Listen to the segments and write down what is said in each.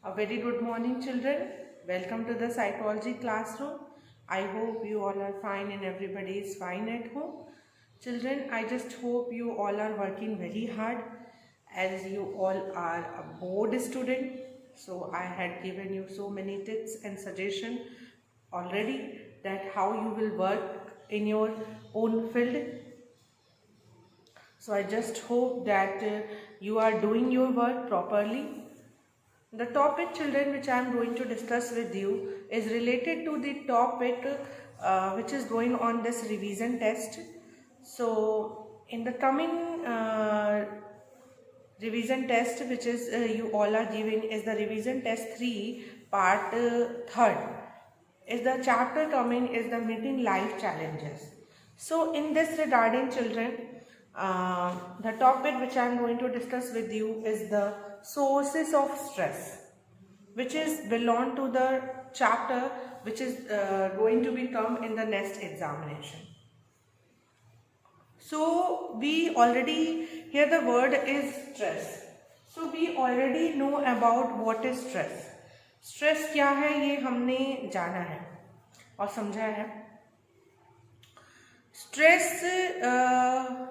A very good morning, children. Welcome to the psychology classroom. I hope you all are fine and everybody is fine at home. Children, I just hope you all are working very hard as you all are a board student. So I had given you so many tips and suggestions already that how you will work in your own field. So I just hope that you are doing your work properly. The topic, children, which I am going to discuss with you is related to the topic which is going on this revision test. So, in the coming revision test, which is you all are giving, is the revision test 3, part 3rd. Is the chapter coming is the meeting life challenges. So, in this regarding, children, the topic which I am going to discuss with you is the sources of stress, which is belong to the chapter which is going to become in the next examination. So we already here the word is stress. So we already know about what is stress. Stress क्या है ये हमने जाना है और समझा है. Stress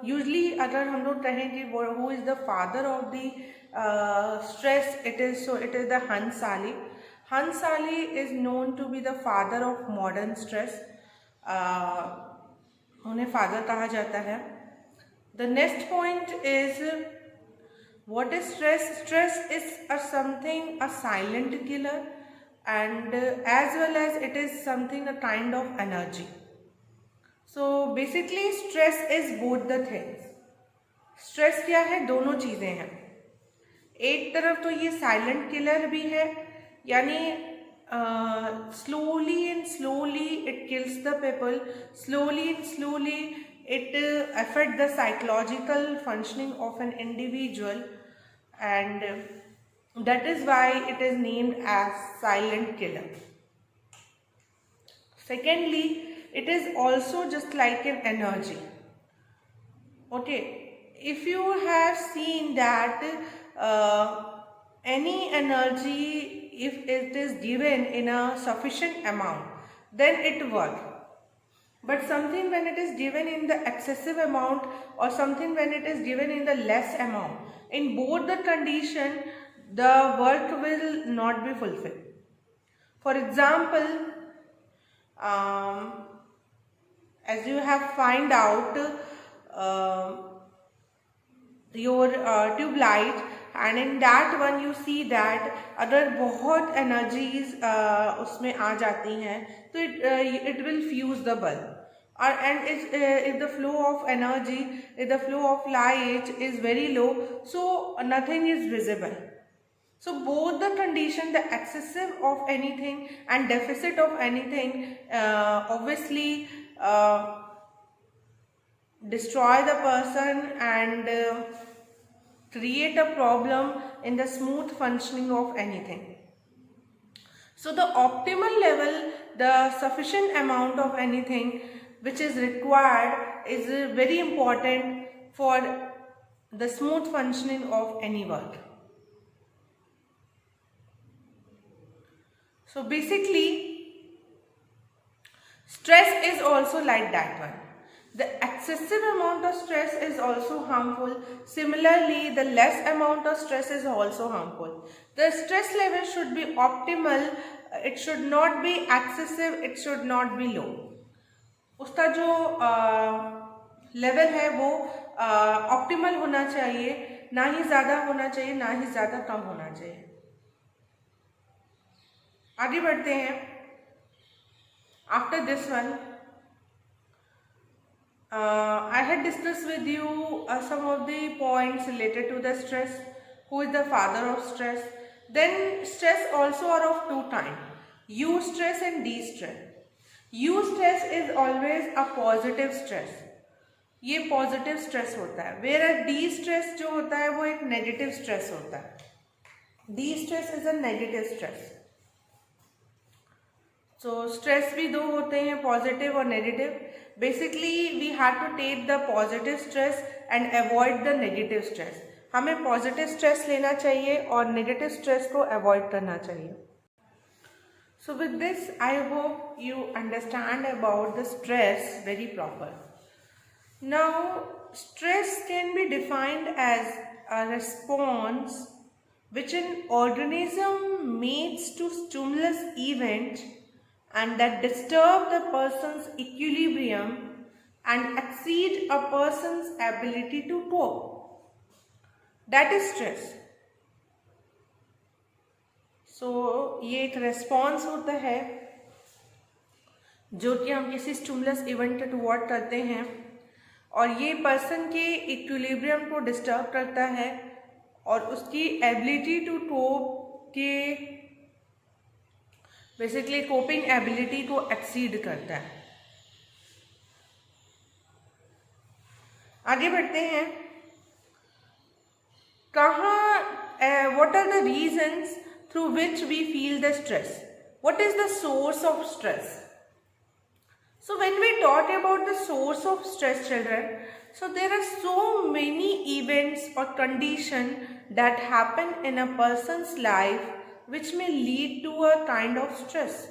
usually अगर हम लोग कहें कि who is the father of the stress, it is the Hansali. Hansali is known to be the father of modern stress. उन्हें father कहा जाता है. The next point is what is stress? Stress is a silent killer, and as well as it is something a kind of energy. So basically stress is both the things. Stress क्या है? दोनों चीजें हैं. एक तरफ तो ये silent killer भी है, यानी slowly and slowly it kills the people, slowly and slowly it affect the psychological functioning of an individual, and that is why it is named as silent killer. Secondly, it is also just like an energy. Okay, if you have seen that any energy, if it is given in a sufficient amount, then it works. But something when it is given in the excessive amount, or something when it is given in the less amount, in both the condition the work will not be fulfilled. For example, as you have find out your tube light, and in that one you see that अगर बहुत energies उसमें आ जाती हैं तो it will fuse the bulb, and if the flow of energy, if the flow of light is very low, so nothing is visible. So both the condition, the excessive of anything and deficit of anything, obviously destroy the person and create a problem in the smooth functioning of anything. So the optimal level, the sufficient amount of anything which is required is very important for the smooth functioning of any work. So basically, stress is also like that one. The excessive amount of stress is also harmful. Similarly, the less amount of stress is also harmful. The stress level should be optimal. It should not be excessive. It should not be low. उसका जो level है वो optimal होना चाहिए, ना ही ज़्यादा होना चाहिए, ना ही ज़्यादा कम होना चाहिए. आगे बढ़ते हैं. After this one, I had discussed with you some of the points related to the stress. Who is the father of stress? Then stress also are of two types: U stress and D stress. U stress is always a positive stress. ये positive stress होता है, whereas D stress जो होता है वो एक negative stress होता है. D stress is a negative stress. So stress भी दो होते हैं, पॉजिटिव और negative. Basically we have to take the positive stress and avoid the negative stress. हमें पॉजिटिव स्ट्रेस लेना चाहिए और नेगेटिव स्ट्रेस को अवॉइड करना चाहिए. So with this, I hope you understand about the stress very proper. Now, stress can be defined as a response which an organism makes to stimulus event and that disturb the person's equilibrium and exceed a person's ability to cope. That is stress. So ये एक response होता है जो कि हम किसी stimulus event toward करते हैं और ये पर्सन के इक्विलिब्रियम को डिस्टर्ब करता है और उसकी एबिलिटी टू कोप के बेसिकली कोपिंग एबिलिटी को एक्सीड करता है. आगे बढ़ते हैं. What are the reasons through which we feel the stress? What is the source of stress? So when we talk about the source of stress, children, so there are so many events or conditions that happen in a person's life which may lead to a kind of stress.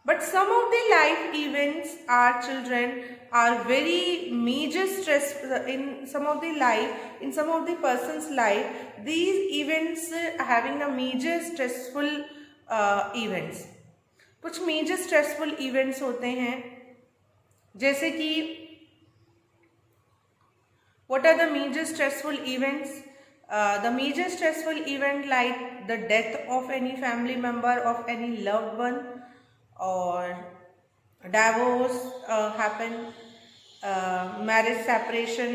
But some of the life events, our children, are very major stress in some of the life, in some of the person's life. These events having a major stressful events. कुछ major stressful events होते हैं जैसे कि what are the major stressful events? The major stressful event like the death of any family member, of any loved one, or divorce happen, marriage separation,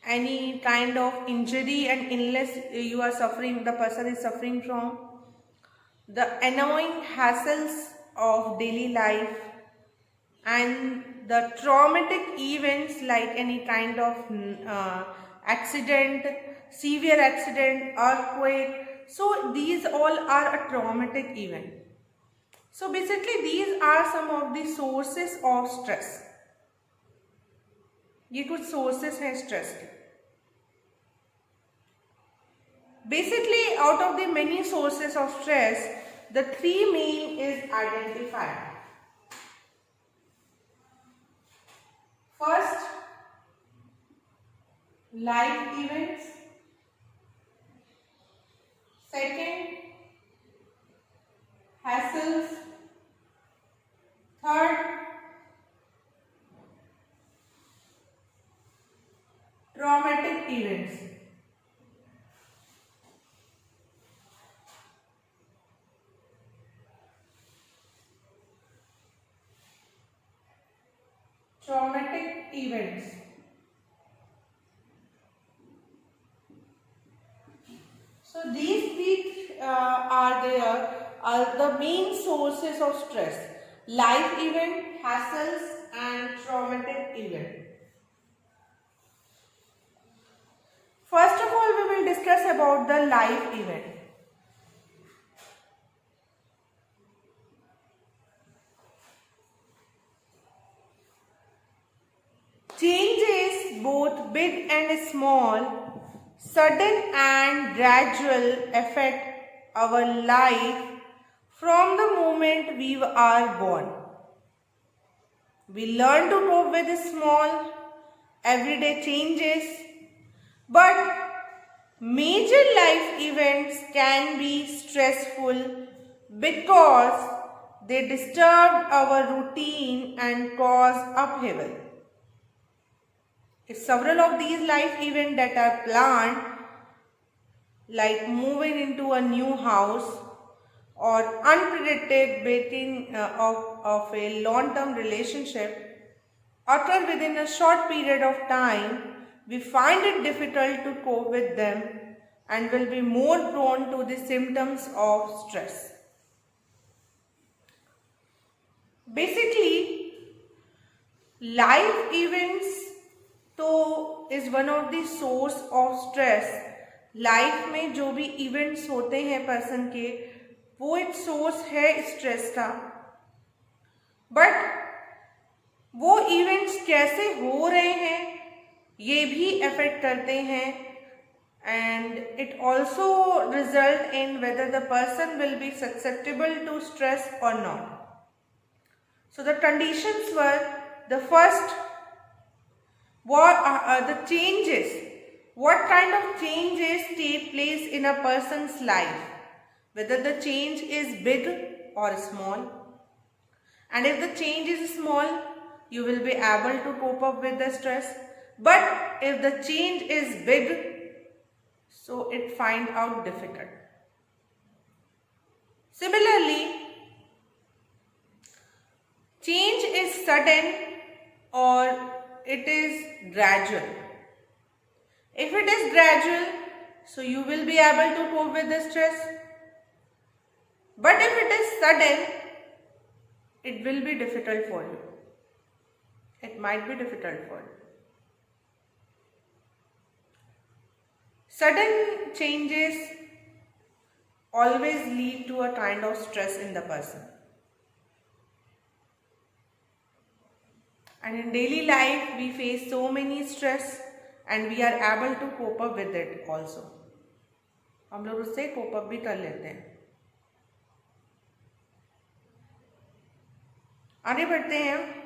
any kind of injury and illness you are suffering, the person is suffering from, the annoying hassles of daily life, and the traumatic events like any kind of accident, severe accident, earthquake. So these all are a traumatic event. So basically these are some of the sources of stress. ये कुछ sources हैं stress के. Basically out of the many sources of stress, the three main is identified. First, life events. Second, hassles. Third, traumatic events. Traumatic events. So these three are the main sources of stress: life event, hassles, and traumatic event. First of all, we will discuss about the life event. Changes, both big and small, sudden and gradual, affect our life from the moment we are born. We learn to cope with small, everyday changes, but major life events can be stressful because they disturb our routine and cause upheaval. If several of these life events that are planned, like moving into a new house or unpredicted breaking of a long-term relationship, occur within a short period of time, we find it difficult to cope with them and will be more prone to the symptoms of stress. Basically, life events तो is one of the source of stress. Life में जो भी events होते हैं person के, वो एक source है स्ट्रेस का. बट वो इवेंट्स कैसे हो रहे हैं ये भी अफेक्ट करते हैं, and it also result in whether the person will be susceptible to stress or not. So the conditions were, the first, what the changes, what kind of changes take place in a person's life, whether the change is big or small. And if the change is small, you will be able to cope up with the stress. But if the change is big, so it find out difficult. Similarly, change is sudden or it is gradual. If it is gradual, so you will be able to cope with the stress. But if it is sudden, it will be difficult for you. It might be difficult for you. Sudden changes always lead to a kind of stress in the person. And in daily life, we face so many stress and we are able to cope up with it also. हम लोग उससे cope up भी कर लेते हैं. आगे बढ़ते हैं.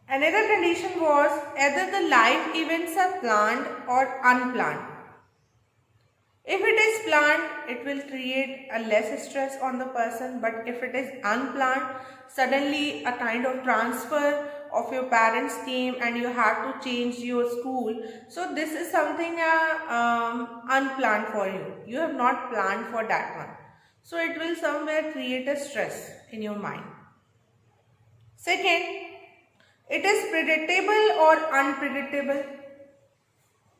Another condition was either the life events are planned or unplanned. If it is planned, it will create a less stress on the person, but if it is unplanned, suddenly a kind of transfer of your parents came and you had to change your school. So this is something unplanned for you. You have not planned for that one. So it will somewhere create a stress in your mind. Second, it is predictable or unpredictable.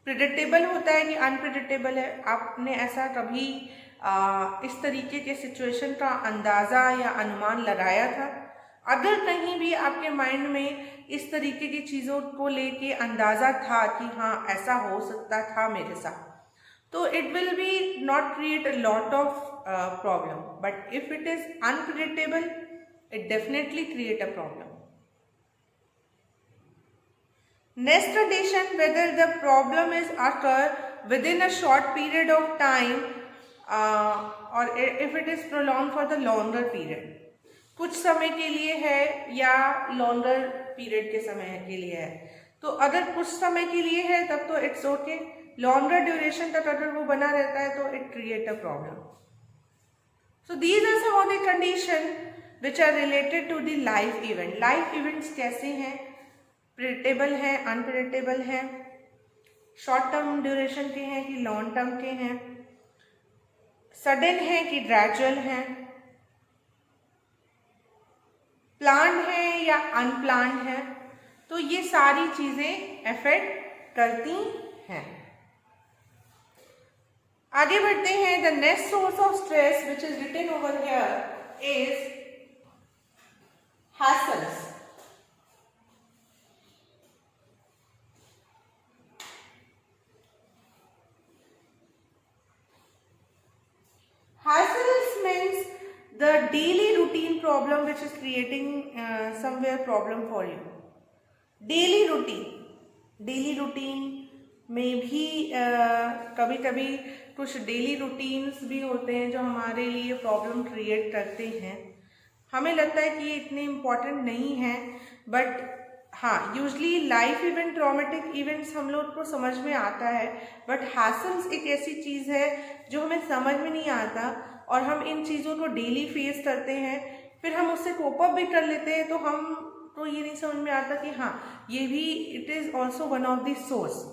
Predictable होता है कि unpredictable है. आपने ऐसा कभी इस तरीके के सिचुएशन का अंदाज़ा या अनुमान लगाया था? अगर कहीं भी आपके माइंड में इस तरीके की चीज़ों को लेके अंदाज़ा था कि हाँ ऐसा हो सकता था मेरे साथ, तो it will be not create a lot of problem. But if it is unpredictable, it definitely create a problem. Next condition, whether the problem is occur within a short period of time or if it is prolonged for the longer period. कुछ समय के लिए है या longer period के समय के लिए है. तो अगर कुछ समय के लिए है तब तो it's okay. Longer duration तक अगर वो बना रहता है तो it create a problem. So these are some of the conditions which are related to the life event. Life events कैसे हैं? प्रिडिक्टेबल हैं, अनप्रिडिक्टेबल हैं, शॉर्ट टर्म ड्यूरेशन के हैं कि लॉन्ग टर्म के हैं, सडन हैं कि ग्रेजुअल हैं, प्लान्ड हैं या अनप्लान्ड हैं. तो ये सारी चीज़ें अफेक्ट करती हैं. आगे बढ़ते हैं. The next source of stress which is written over here is hassles. Hassles means the daily routine problem which is creating somewhere problem for you. Daily routine में भी कभी कभी कुछ डेली रूटीन्स भी होते हैं जो हमारे लिए प्रॉब्लम क्रिएट करते हैं. हमें लगता है कि ये इतने इम्पॉर्टेंट नहीं है, बट हाँ, usually life event, traumatic events हम लोग को समझ में आता है, बट हैसल्स एक ऐसी चीज़ है जो हमें समझ में नहीं आता और हम इन चीज़ों को डेली फेस करते हैं, फिर हम उससे कोप अप भी कर लेते हैं. तो हम तो ये नहीं समझ में आता कि हाँ ये भी it is also one of the source.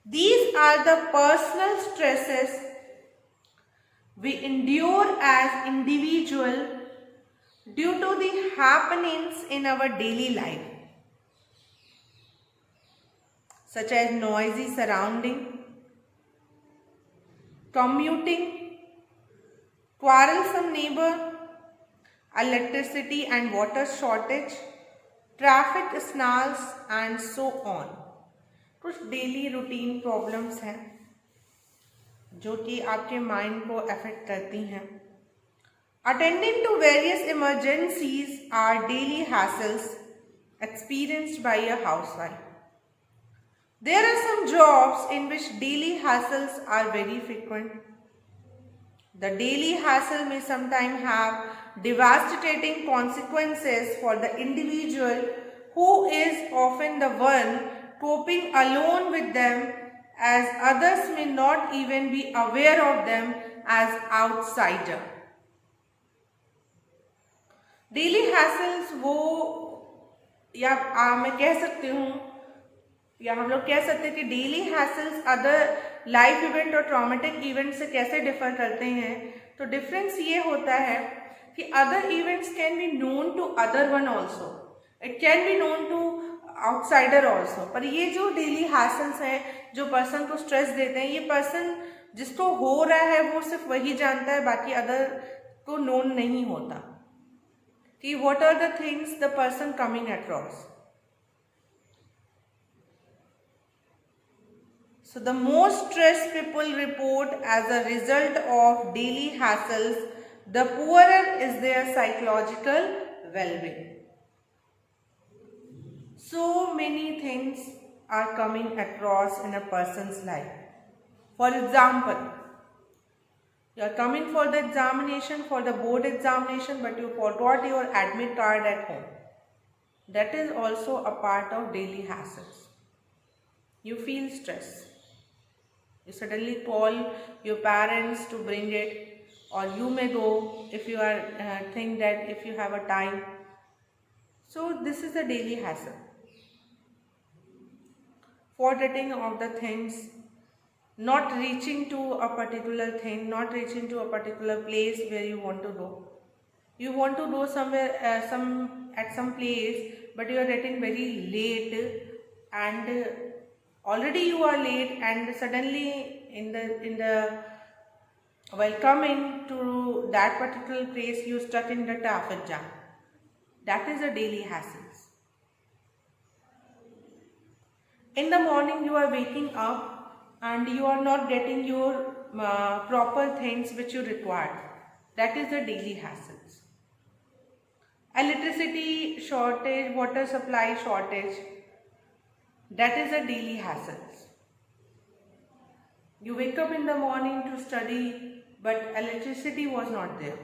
These are the personal stresses we endure as individual due to the happenings in our daily life, such as noisy surrounding, commuting, quarrelsome neighbor, electricity and water shortage, traffic snarls and so on. कुछ daily routine problems हैं जो कि आपके mind को affect करती हैं. Attending to various emergencies are daily hassles experienced by a housewife. There are some jobs in which daily hassles are very frequent. The daily hassle may sometimes have devastating consequences for the individual who is often the one coping alone with them, as others may not even be aware of them as outsider. Daily hassles वो या मैं कह सकती हूँ या हम लोग कह सकते हैं कि daily hassles other life event और ट्रॉमेटिक इवेंट से कैसे डिफर करते हैं। तो डिफरेंस ये होता है कि other events can be known to other one also, it can be known to outsider also. पर ये जो डेली हैसल्स हैं जो पर्सन को स्ट्रेस देते हैं, ये पर्सन जिसको हो रहा है वो सिर्फ वही जानता है, बाकी अदर को नोन नहीं होता कि what are the things the person coming across. So the most stress people report as a result of daily hassles, the poorer is their psychological well-being. So many things are coming across in a person's life. For example, you are coming for the examination, for the board examination, but you forgot your admit card at home. That is also a part of daily hassles. You feel stress. You suddenly call your parents to bring it, or you may go if you are think that if you have a time. So this is a daily hassle. Forgetting of the things, not reaching to a particular thing, not reaching to a particular place where you want to go. You want to go somewhere, at some place, but you are getting very late, and already you are late, and suddenly while coming to that particular place, you stuck in the traffic jam. That is a daily hassle. In the morning, you are waking up and you are not getting your proper things which you require. That is the daily hassles. Electricity shortage, water supply shortage, that is a daily hassles. You wake up in the morning to study, but electricity was not there.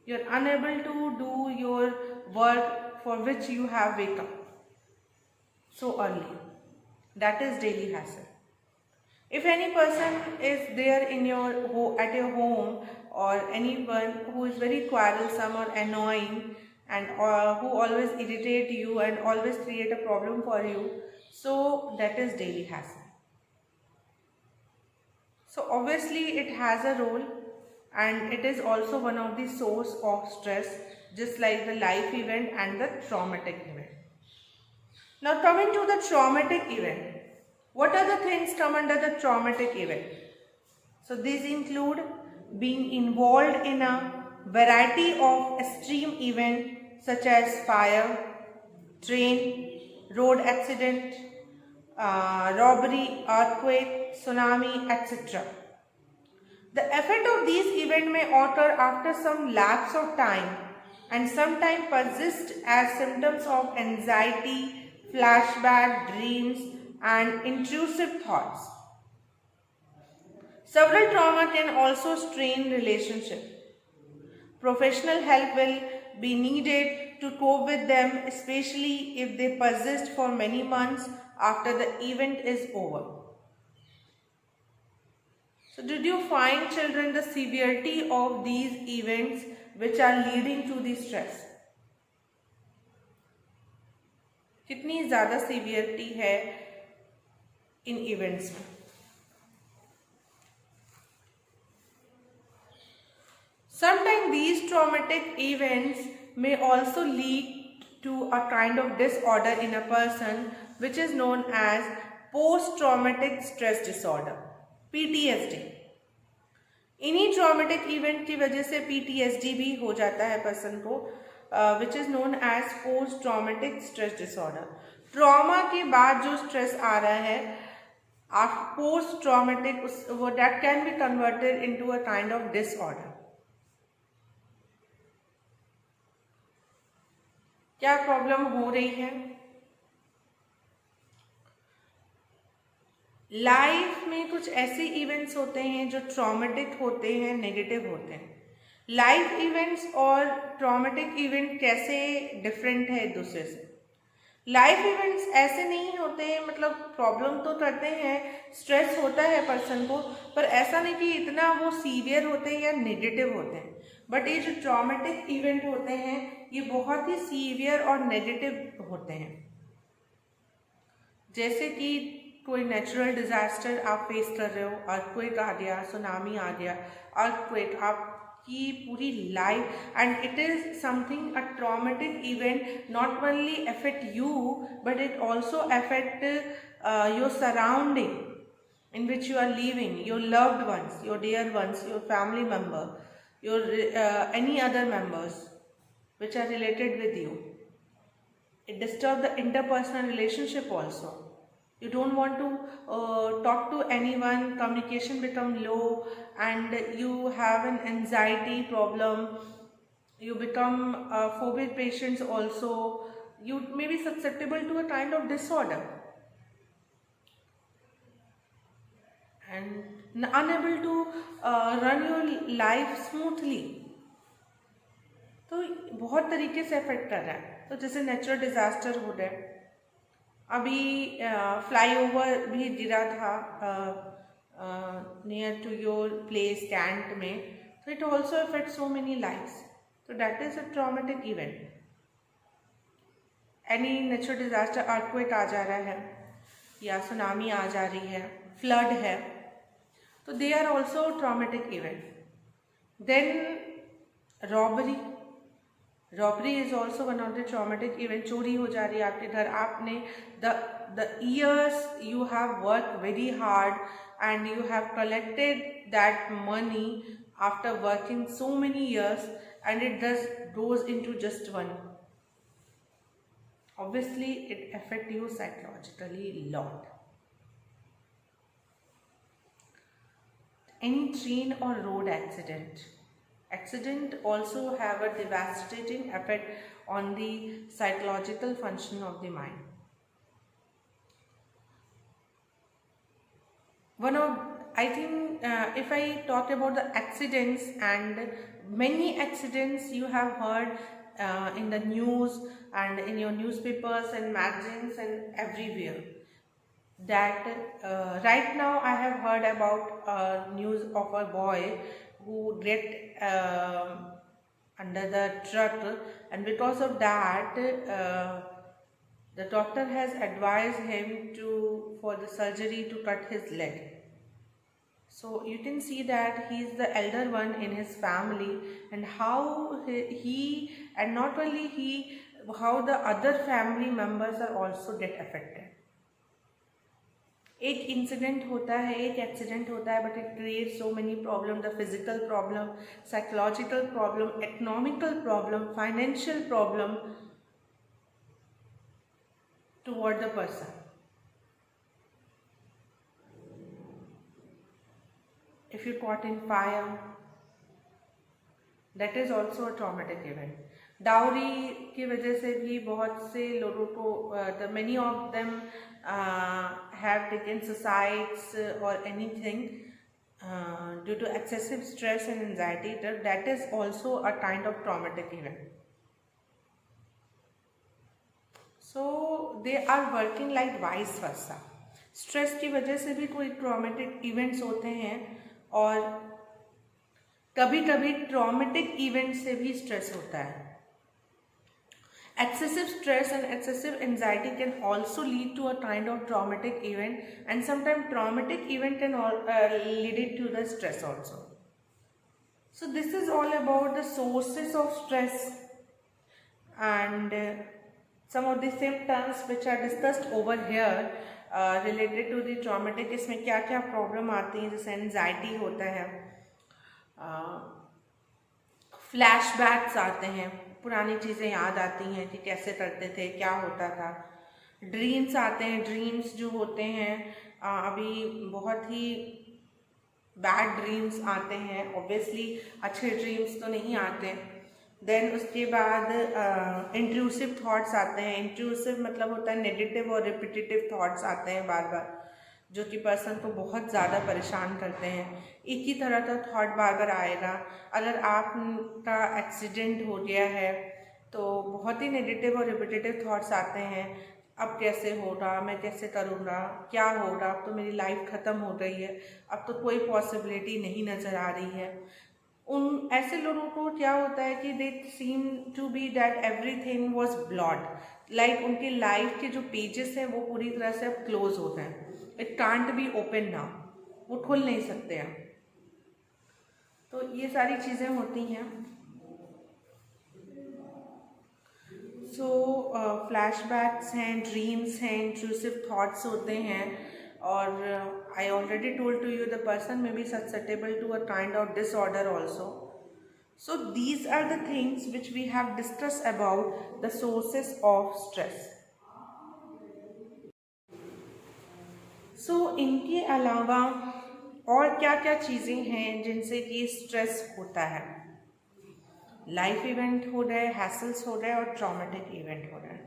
You are unable to do your work for which you have wake up so early. That is daily hassle. If any person is there at your home, or anyone who is very quarrelsome or annoying and who always irritate you and always create a problem for you, so that is daily hassle. So obviously it has a role, and it is also one of the source of stress, just like the life event and the traumatic event. Now coming to the traumatic event, what are the things come under the traumatic event? So these include being involved in a variety of extreme events such as fire, train, road accident, robbery, earthquake, tsunami, etc. The effect of these events may occur after some lapse of time and sometimes persist as symptoms of anxiety, flashback, dreams, and intrusive thoughts. Several trauma can also strain relationships. Professional help will be needed to cope with them, especially if they persist for many months after the event is over. So did you find, children, the severity of these events which are leading to the stress? कितनी ज़्यादा severity है इन events में? Sometimes these traumatic events may also lead to a kind of disorder in a person which is known as post-traumatic stress disorder, PTSD. इन्हीं traumatic event की वजह से PTSD भी हो जाता है person को, which is known as post-traumatic stress disorder. Trauma के बाद जो स्ट्रेस आ रहा है post-traumatic, that can be converted into a kind of disorder. क्या प्रॉब्लम हो रही है? लाइफ में कुछ ऐसे इवेंट्स होते हैं जो ट्रॉमेटिक होते हैं, नेगेटिव होते हैं। लाइफ इवेंट्स और ट्रॉमेटिक इवेंट कैसे डिफरेंट है एक दूसरे से? लाइफ इवेंट्स ऐसे नहीं होते हैं, मतलब प्रॉब्लम तो करते हैं, स्ट्रेस होता है पर्सन को, पर ऐसा नहीं कि इतना वो सीवियर होते हैं या नेगेटिव होते हैं। बट ये जो ट्रॉमेटिक इवेंट होते हैं ये बहुत ही सीवियर और नेगेटिव होते हैं। जैसे कि कोई नेचुरल डिजास्टर आप फेस कर रहे हो, अर्थक्वेक आ गया, सुनामी आ गया, अर्थक्वेक आपकी पूरी life, and it is something a traumatic event, not only affect you but it also affect your surrounding in which you are living, your loved ones, your dear ones, your family member, your any other members which are related with you. It disturbs the interpersonal relationship also. You don't want to talk to anyone, communication become low, and you have an anxiety problem, you become phobic patients also, you may be susceptible to a kind of disorder and unable to run your life smoothly. तो बहुत तरीके से affect कर रहा है। तो जैसे natural disaster हो रहा है, अभी फ्लाईओवर भी गिरा था near to your place Cantt में, तो it also affect so many lifes, तो that is a traumatic event. Any natural disaster, earthquake आ जा रहा है या सुनामी आ जा रही है, फ्लड है, तो they are also traumatic event. Then robbery is also one of the traumatic event. चोरी हो जा रही है आपके घर, आपने the years you have work very hard and you have collected that money after working so many years and it just goes into just one, obviously it affect you psychologically lot. Any train or road accident also have a devastating effect on the psychological function of the mind. I think if I talk about the accidents, and many accidents you have heard in the news and in your newspapers and magazines and everywhere, that right now I have heard about news of a boy who get under the truck, and because of that the doctor has advised him for the surgery to cut his leg. So you can see that he is the elder one in his family, and how he and not only he, how the other family members are also get affected. एक incident होता है, एक accident होता है, but it create so many problem, the physical problem, psychological problem, economical problem, financial problem toward the person. If you caught in fire, that is also a traumatic event. Dowry की वजह से भी बहुत से लोगों को, many of them have taken suicides or anything due to excessive stress and anxiety. That is also a kind of traumatic event. So they are working like vice versa. Stress की वजह से भी कोई ट्रॉमेटिक इवेंट्स होते हैं, और कभी कभी ट्रॉमेटिक इवेंट से भी स्ट्रेस होता है. Excessive stress and excessive anxiety can also lead to a kind of traumatic event, and sometimes traumatic event can lead it to the stress also. So this is all about the sources of stress and some of the symptoms which are discussed over here related to the traumatic. इसमें क्या क्या problem आती हैं, जैसे anxiety होता है, flashbacks आते हैं, पुरानी चीज़ें याद आती हैं कि कैसे करते थे, क्या होता था. ड्रीम्स आते हैं, ड्रीम्स जो होते हैं अभी बहुत ही बैड ड्रीम्स आते हैं. ऑब्वियसली अच्छे ड्रीम्स तो नहीं आते, देन उसके बाद इंट्रूसिव थॉट्स आते हैं। इंट्रूसिव मतलब होता है नेगेटिव और रिपीटेटिव थॉट्स आते हैं बार बार, जो कि पर्सन को बहुत ज़्यादा परेशान करते हैं। एक ही तरह का थॉट बार बार आएगा। अगर आपका एक्सीडेंट हो गया है तो बहुत ही नेगेटिव और रिपीटेटिव थॉट्स आते हैं। अब कैसे होगा, मैं कैसे करूँगा, क्या होगा, अब तो मेरी लाइफ ख़त्म हो गई है, अब तो कोई पॉसिबिलिटी नहीं नज़र आ रही है। उन ऐसे लोगों को क्या होता है कि they seem to be that everything was blot, like उनकी लाइफ के जो पेजेस हैं वो पूरी तरह से अब क्लोज होते हैं। It can't be open now, वो खुल नहीं सकते हैं। तो ये सारी चीज़ें होती हैं। सो फ्लैशबैक्स हैं, ड्रीम्स हैं, इंट्रूसिव थॉट्स होते हैं। और I already told to you the person may be susceptible to a kind of disorder also. So these are the things which we have discussed about the sources of stress. So इनके अलावा और क्या क्या चीज़ें हैं जिनसे कि stress होता है? लाइफ इवेंट हो रहा है, हैसल्स हो रहा है और ट्रॉमेटिक इवेंट हो रहा है।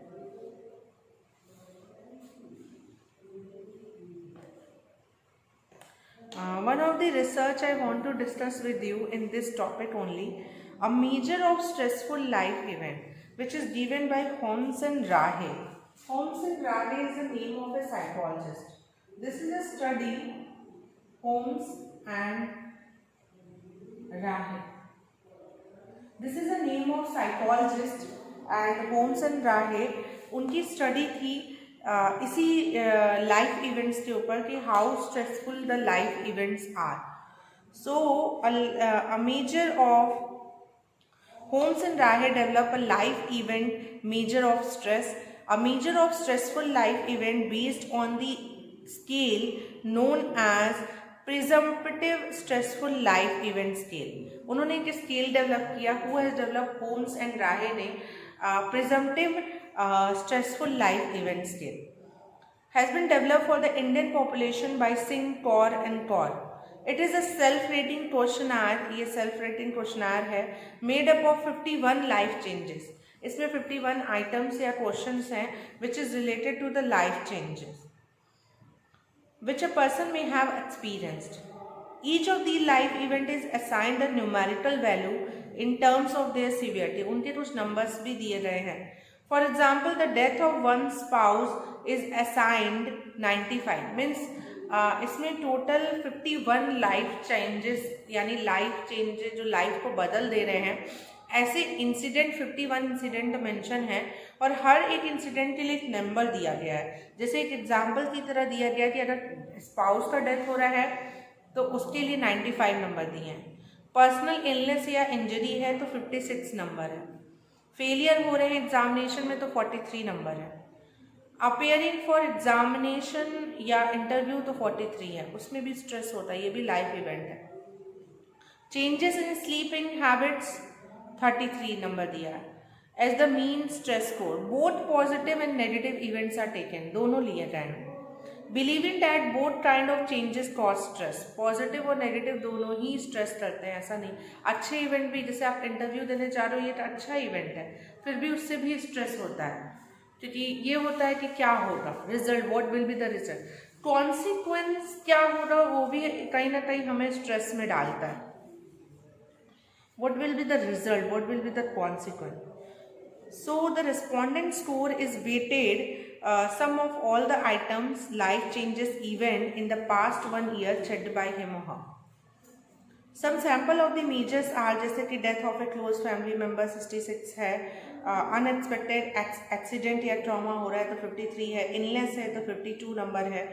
One of the research I want to discuss with you in this topic only, a measure of stressful life event, which is given by Holmes and Rahe. Holmes and Rahe is the name of a psychologist. This is a study, Holmes and Rahe. This is the name of psychologist and Holmes and Rahe. उनकी study थी इसी life events के ऊपर कि how stressful the life events are. So a major of Holmes and Rahe develop a life event measure of stress, a measure of stressful life event based on the scale known as presumptive stressful life event scale. उन्होंने एक scale develop किया. Who has developed? Holmes and Rahe ने presumptive stressful life event scale has been developed for the Indian population by Singh, Kaur and Kaur. It is a self-rating questionnaire. ये self-rating questionnaire है, made up of 51 life changes. इसमें 51 items या questions हैं which is related to the life changes which a person may have experienced. Each of the life event is assigned a numerical value in terms of their severity. उनके कुछ numbers भी दिए गए हैं. For example, the death of one spouse is assigned 95. Means इसमें total 51 life changes यानी life changes जो life को बदल दे रहे हैं, ऐसे इंसिडेंट 51 इंसिडेंट मेंशन है और हर एक इंसिडेंट के लिए एक नंबर दिया गया है. जैसे एक एग्जांपल की तरह दिया गया कि अगर स्पाउस का डेथ हो रहा है तो उसके लिए 95 नंबर दिए हैं. पर्सनल इलनेस या इंजरी है तो 56 नंबर है. फेलियर हो रहे हैं एग्जामिनेशन में तो 43 नंबर है. अपेयरिंग फॉर एग्जामिनेशन या इंटरव्यू तो 43 है, उसमें भी स्ट्रेस होता है, ये भी लाइफ इवेंट है. Changes in sleeping habits 33 number दिया है. As the mean stress score both positive and negative events are taken, दोनों लिए गए हैं. Believing that both kind of changes cause stress, positive और नेगेटिव दोनों ही स्ट्रेस करते हैं, ऐसा नहीं. अच्छे इवेंट भी, जैसे आप इंटरव्यू देने जा रहे हो, ये तो अच्छा इवेंट है, फिर भी उससे भी स्ट्रेस होता है क्योंकि ये होता है कि क्या होगा result, what will be the result. Consequence क्या होगा वो भी कहीं ना कहीं हमें स्ट्रेस में डालता है. What will be the result, what will be the consequence. So the respondent score is weighted sum of all the items life changes event in the past 1 year checked by him or her. Some sample of the measures are जैसे कि death of A close family member 66 है, unexpected accident या trauma हो रहा है तो 53 है, illness है तो 52 नंबर है,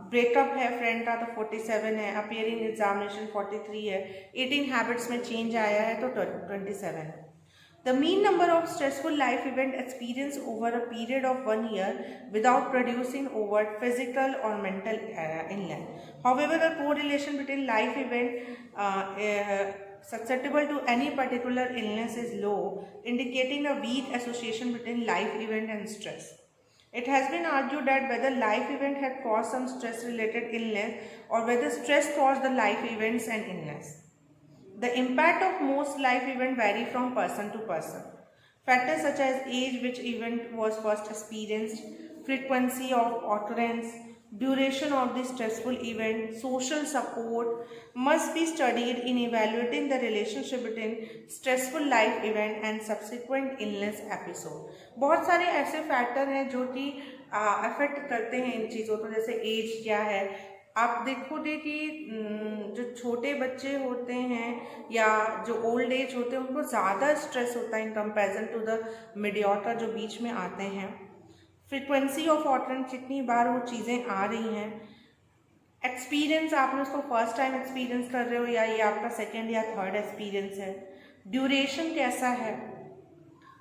ब्रेकअप है फ्रेंड का तो 47 है, अपियरिंग एग्जामिनेशन 43 है, ईटिंग हैबिट्स में चेंज आया है तो 27 है. The mean number of stressful life event experienced over a period of 1 year without producing overt physical or mental illness. However, the correlation between life event susceptible to any particular illness is low, indicating a weak association between life event and stress. It has been argued that whether life event had caused some stress-related illness or whether stress caused the life events and illness. The impact of most life events vary from person to person. Factors such as age, which event was first experienced, frequency of occurrence, duration of the stressful event, social support must be studied in evaluating the relationship between stressful life event and subsequent illness episode. बहुत सारे ऐसे factor हैं जो कि affect करते हैं इन चीज़ों को, जैसे एज क्या है। आप देखोगे कि जो छोटे बच्चे होते हैं या जो ओल्ड एज होते हैं उनको ज़्यादा स्ट्रेस होता है in comparison to the mediocre जो बीच में आते हैं। फ्रीक्वेंसी ऑफ ऑटरेंस, कितनी बार वो चीज़ें आ रही हैं। एक्सपीरियंस, आपने उसको फर्स्ट टाइम एक्सपीरियंस कर रहे हो या ये आपका सेकेंड या थर्ड एक्सपीरियंस है। ड्यूरेशन कैसा है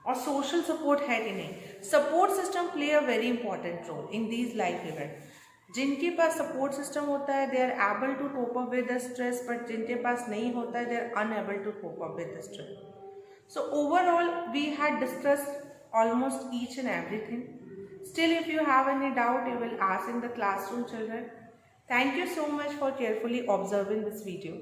और सोशल सपोर्ट है कि नहीं। Support system play a very important role in these life event. जिनके पास सपोर्ट सिस्टम होता है they are able to cope up with the stress, but जिनके पास नहीं होता है they are unable to cope up with the stress. So overall we had discussed almost each and everything. Still, if you have any doubt, you will ask in the classroom, children. Thank you so much for carefully observing this video.